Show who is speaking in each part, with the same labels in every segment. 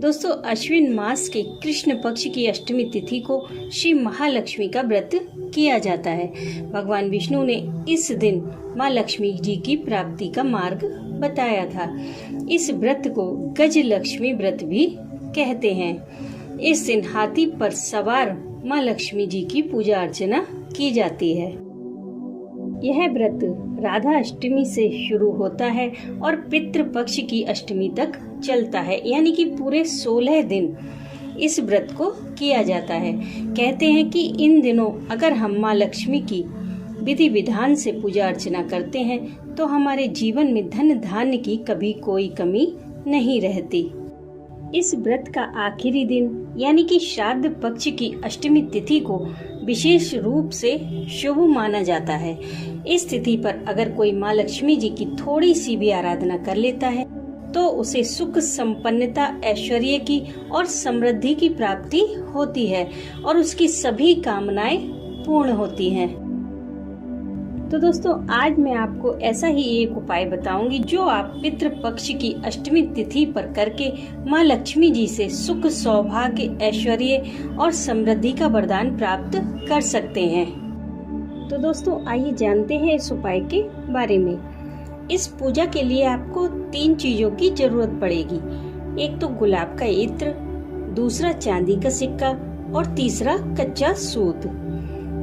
Speaker 1: दोस्तों, अश्विन मास के कृष्ण पक्ष की अष्टमी तिथि को श्री महालक्ष्मी का व्रत किया जाता है। भगवान विष्णु ने इस दिन माँ लक्ष्मी जी की प्राप्ति का मार्ग बताया था। इस व्रत को गज लक्ष्मी व्रत भी कहते हैं। इस दिन हाथी पर सवार माँ लक्ष्मी जी की पूजा अर्चना की जाती है। यह व्रत राधा अष्टमी से शुरू होता है और पितृ पक्ष की अष्टमी तक चलता है, यानी कि पूरे 16 दिन इस व्रत को किया जाता है। कहते हैं कि इन दिनों अगर हम माँ लक्ष्मी की विधि विधान से पूजा अर्चना करते हैं तो हमारे जीवन में धन धान्य की कभी कोई कमी नहीं रहती। इस व्रत का आखिरी दिन यानी कि श्राद्ध पक्ष की अष्टमी तिथि को विशेष रूप से शुभ माना जाता है। इस तिथि पर अगर कोई माँ लक्ष्मी जी की थोड़ी सी भी आराधना कर लेता है तो उसे सुख संपन्नता, ऐश्वर्य की और समृद्धि की प्राप्ति होती है और उसकी सभी कामनाएं पूर्ण होती हैं। तो दोस्तों, आज मैं आपको ऐसा ही एक उपाय बताऊंगी जो आप पितृ पक्ष की अष्टमी तिथि पर करके माँ लक्ष्मी जी से सुख, सौभाग्य, ऐश्वर्य और समृद्धि का वरदान प्राप्त कर सकते हैं। तो दोस्तों, आइए जानते हैं इस उपाय के बारे में। इस पूजा के लिए आपको 3 चीजों की जरूरत पड़ेगी। एक तो गुलाब का इत्र, दूसरा चांदी का सिक्का और तीसरा कच्चा सूत।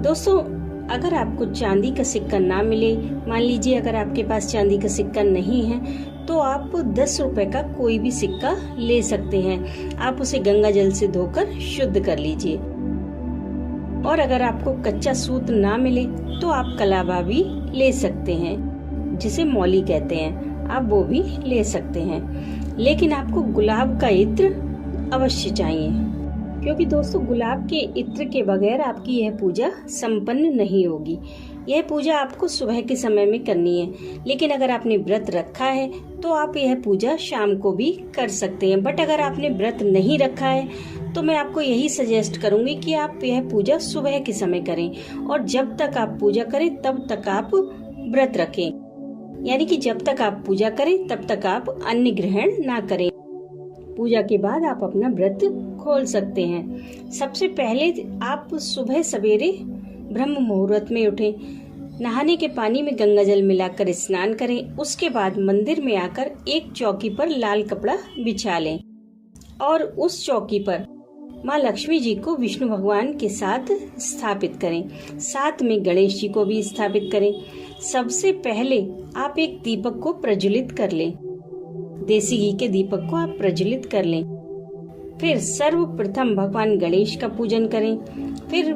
Speaker 1: दोस्तों, अगर आपको चांदी का सिक्का ना मिले, मान लीजिए अगर आपके पास चांदी का सिक्का नहीं है तो आप 10 रुपए का कोई भी सिक्का ले सकते हैं। आप उसे गंगा जल से धोकर शुद्ध कर लीजिए। और अगर आपको कच्चा सूत ना मिले तो आप कलावा भी ले सकते हैं, जिसे मौली कहते हैं, आप वो भी ले सकते हैं। लेकिन आपको गुलाब का इत्र अवश्य चाहिए, क्योंकि दोस्तों गुलाब के इत्र के बगैर आपकी यह पूजा संपन्न नहीं होगी। यह पूजा आपको सुबह के समय में करनी है, लेकिन अगर आपने व्रत रखा है तो आप यह पूजा शाम को भी कर सकते हैं। बट अगर आपने व्रत नहीं रखा है तो मैं आपको यही सजेस्ट करूंगी कि आप यह पूजा सुबह के समय करें और जब तक आप पूजा करें तब तक आप व्रत रखें। यानी कि जब तक आप पूजा करें तब तक आप अन्न ग्रहण ना करें। पूजा के बाद आप अपना व्रत खोल सकते हैं। सबसे पहले आप सुबह सवेरे ब्रह्म मुहूर्त में उठें, नहाने के पानी में गंगा जल मिलाकर स्नान करें। उसके बाद मंदिर में आकर एक चौकी पर लाल कपड़ा बिछा लें और उस चौकी पर माँ लक्ष्मी जी को विष्णु भगवान के साथ स्थापित करें। साथ में गणेश जी को भी स्थापित करें। सबसे पहले आप एक दीपक को प्रज्वलित कर लें। देसी घी के दीपक को आप प्रज्वलित कर लें। फिर सर्वप्रथम भगवान गणेश का पूजन करें। फिर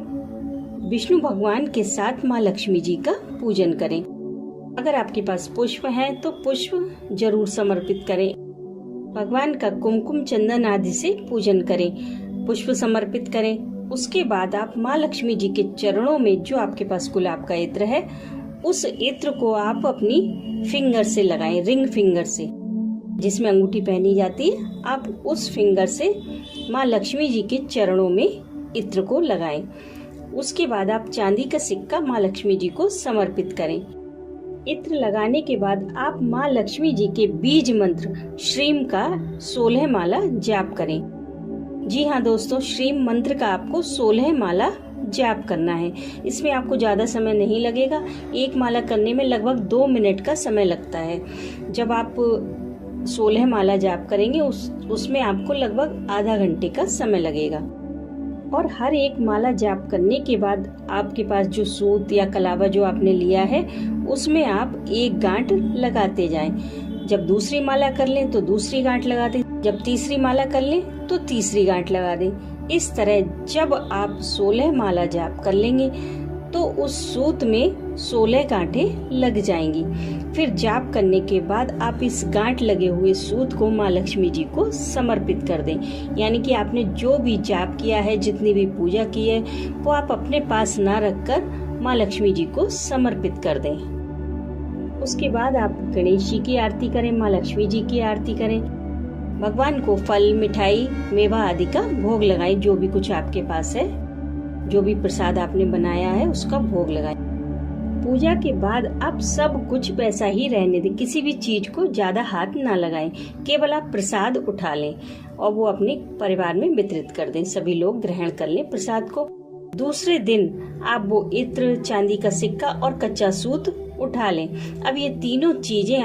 Speaker 1: विष्णु भगवान के साथ माँ लक्ष्मी जी का पूजन करें। अगर आपके पास पुष्प हैं तो पुष्प जरूर समर्पित करें। भगवान का कुमकुम चंदन आदि से पूजन करें, पुष्प समर्पित करें। उसके बाद आप माँ लक्ष्मी जी के चरणों में जो आपके पास गुलाब का इत्र है, उस इत्र को आप अपनी फिंगर से लगाएं, रिंग फिंगर से, जिसमें अंगूठी पहनी जाती है। आप उस फिंगर से माँ लक्ष्मी जी के चरणों में इत्र को लगाएं। उसके बाद आप चांदी का सिक्का माँ लक्ष्मी जी को समर्पित करें। इत्र लगाने के बाद आप माँ लक्ष्मी जी के बीज मंत्र श्रीम का 16 माला जाप करें। जी हाँ दोस्तों, श्रीम मंत्र का आपको 16 माला जाप करना है। इसमें आपको ज्यादा समय नहीं लगेगा। एक माला करने में लगभग 2 मिनट का समय लगता है। जब आप 16 माला जाप करेंगे उसमें आपको लगभग आधा घंटे का समय लगेगा। और हर एक माला जाप करने के बाद आपके पास जो सूत या कलावा जो आपने लिया है उसमें आप एक गांठ लगाते जाएं। जब दूसरी माला कर लें तो दूसरी गांठ लगा दें। जब तीसरी माला कर लें तो तीसरी गांठ लगा दें। इस तरह जब आप 16 माला जाप कर लेंगे तो उस सूत में 16 गांठें लग जाएंगी। फिर जाप करने के बाद आप इस गांठ लगे हुए सूत को माँ लक्ष्मी जी को समर्पित कर दें। यानी कि आपने जो भी जाप किया है, जितनी भी पूजा की है, वो आप अपने पास ना रखकर माँ लक्ष्मी जी को समर्पित कर दें। उसके बाद आप गणेश जी की आरती करें, माँ लक्ष्मी जी की आरती करें। भगवान को फल, मिठाई, मेवा आदि का भोग लगाएं। जो भी कुछ आपके पास है, जो भी प्रसाद आपने बनाया है उसका भोग लगाएं। पूजा के बाद आप सब कुछ वैसा ही रहने दें। किसी भी चीज को ज्यादा हाथ ना लगाएं, केवल आप प्रसाद उठा लें और वो अपने परिवार में वितरित कर दें, सभी लोग ग्रहण कर लें प्रसाद को। दूसरे दिन आप वो इत्र, चांदी का सिक्का और कच्चा सूत उठा लें। अब ये तीनों चीजें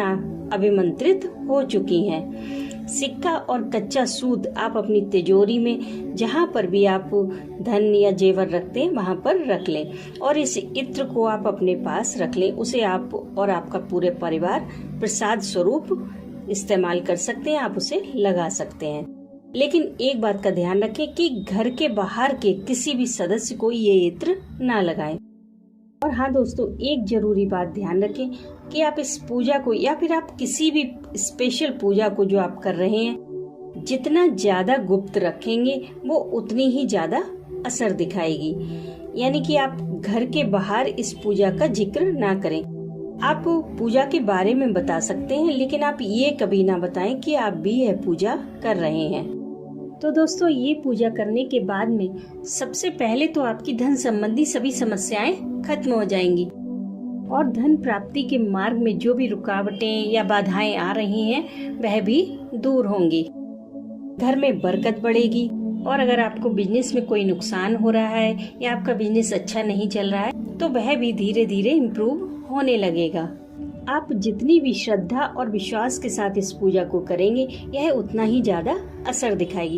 Speaker 1: अभिमंत्रित हो चुकी हैं। सिक्का और कच्चा सूत आप अपनी तिजोरी में, जहाँ पर भी आप धन या जेवर रखते हैं वहाँ पर रख लें, और इस इत्र को आप अपने पास रख लें। उसे आप और आपका पूरे परिवार प्रसाद स्वरूप इस्तेमाल कर सकते हैं, आप उसे लगा सकते हैं। लेकिन एक बात का ध्यान रखें कि घर के बाहर के किसी भी सदस्य को ये इत्र ना लगाएं। और हाँ दोस्तों, एक जरूरी बात ध्यान रखें कि आप इस पूजा को या फिर आप किसी भी स्पेशल पूजा को जो आप कर रहे हैं, जितना ज्यादा गुप्त रखेंगे वो उतनी ही ज्यादा असर दिखाएगी। यानी कि आप घर के बाहर इस पूजा का जिक्र ना करें। आप पूजा के बारे में बता सकते हैं, लेकिन आप ये कभी ना बताएं कि आप भी यह पूजा कर रहे हैं। तो दोस्तों, ये पूजा करने के बाद में सबसे पहले तो आपकी धन संबंधी सभी समस्याएं खत्म हो जाएंगी और धन प्राप्ति के मार्ग में जो भी रुकावटें या बाधाएं आ रही हैं वह भी दूर होंगी। घर में बरकत बढ़ेगी, और अगर आपको बिजनेस में कोई नुकसान हो रहा है या आपका बिजनेस अच्छा नहीं चल रहा है तो वह भी धीरे धीरे इम्प्रूव होने लगेगा। आप जितनी भी श्रद्धा और विश्वास के साथ इस पूजा को करेंगे, यह उतना ही ज्यादा असर दिखाएगी।